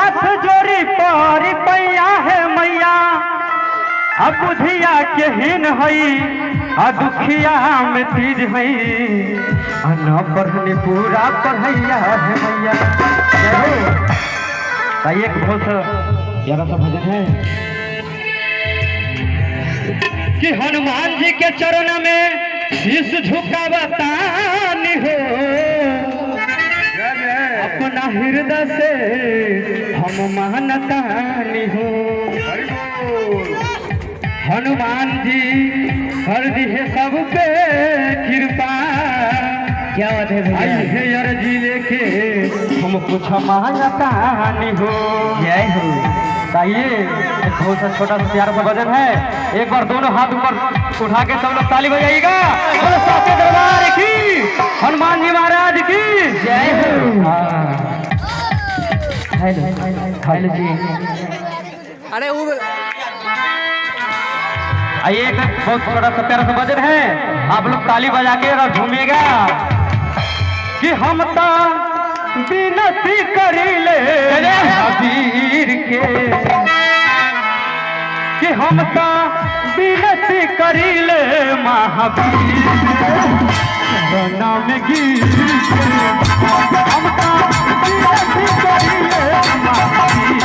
हाथ जोड़ी पारी पैया है मैया अब बुधिया के हीन हई आ दुखिया में तीज हई न पढ़ने पूरा पढ़ैया है मैया। एक बहुत प्यारा सा भजन है कि हनुमान जी के चरण में शीश झुकावतानी हो अपना हृदय से हम मानतानी हो। हनुमान जी कर दी है सब पे कृपा क्या बात है भैया अर्जी लेके हम कुछ मांगतानी हो। जय हो। ताइए एक बहुत सा छोटा सा प्यारा सा भजन है एक बार दोनों हाथ ऊपर उठा के सब लोग ताली बजाइएगा। साचे दरबार की हनुमान जी महाराज की जय हो। हेलो जी अरे वो आइए एक बहुत छोटा सा प्यारा सा भजन है आप लोग ताली बजा के और झूमिएगा कि हम तो विनती करीले महावीर के कि हम तो विनती करीले महावीर नाम गिर हम तो विनती करीले महावीर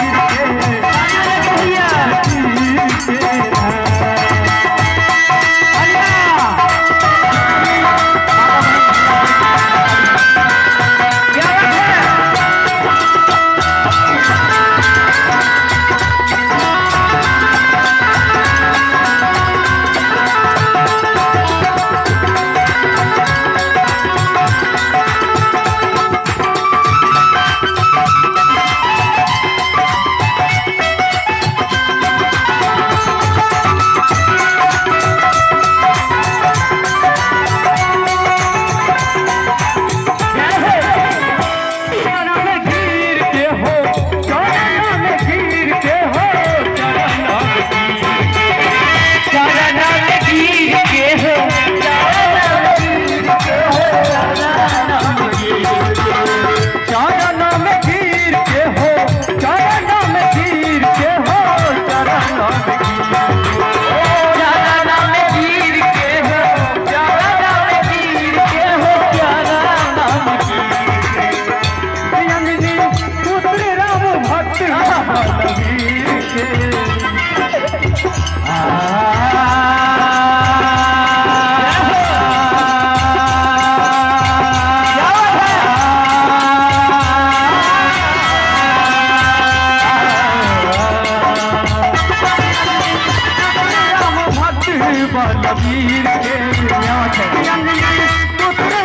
बलबीर के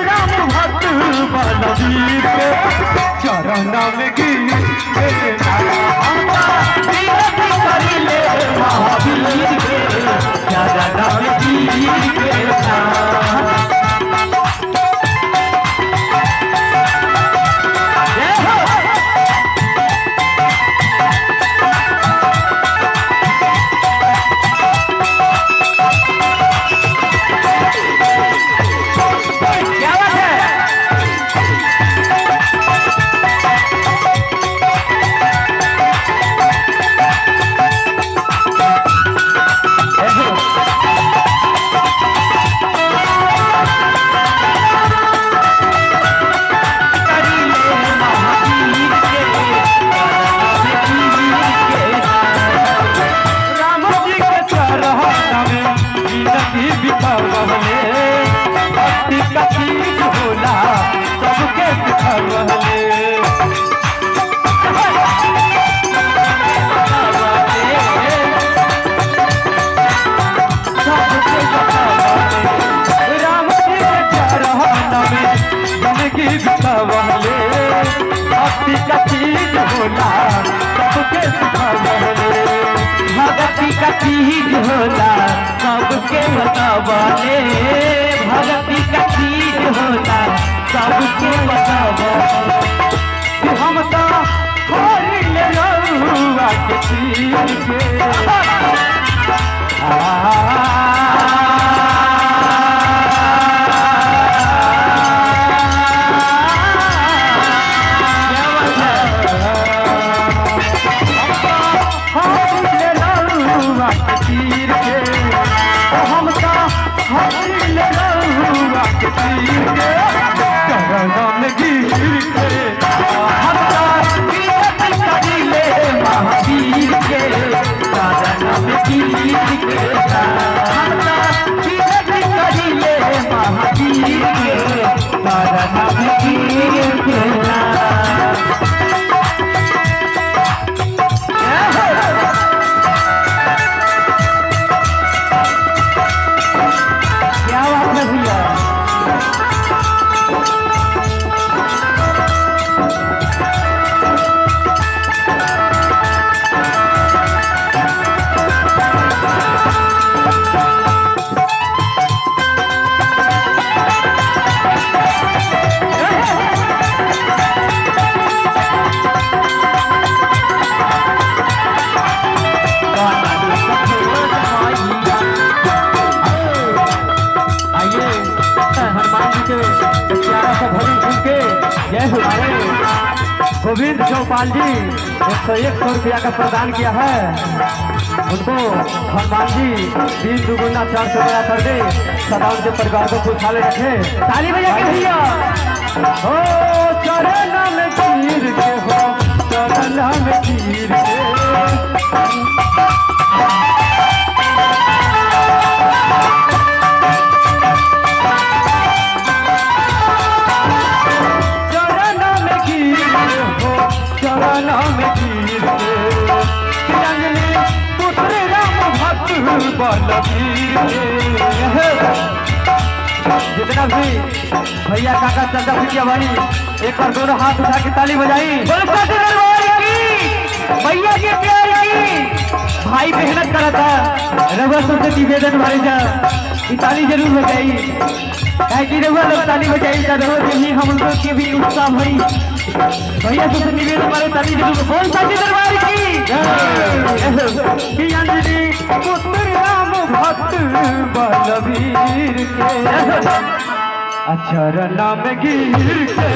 राम भक्त बलबीर के चरण में गिर महावीर के चरण में गिर भगती का चीज होला सबके बतावले भगती का चीज होला सबके बतावले हम तो होली ले रहुआ के चीज के गोविंद चौपाल जी 101 रुपया का प्रदान किया है। उनको हनुमान जी 3 दुगुना 400 रुपया कर दे, सदा उनके परिवार को खुशहाल रखे। ताली बजा के भैया। हो चरण में गिर के, हो चरण में गिर के, चरण में गिर के, अंजलि पुत्र राम भक्त बलबीर के। जितना भी भैया काका चंदा भैया भाई एक बार दोनों हाथ उठा के ताली बजाई। भैया के प्यार की भाई मेहनत करा था, रघुवर से निवेदन भाई जा ताली जरूर बजाई, कि रघुवर लोग ताली बजाई ही हम लोग के भी उत्साह भरी। भैया से निवेदन हमारे ताली जरूर। बोल साची दरबार की अंजलि पुत्र राम भक्त बलबीर के, चरण में गिर के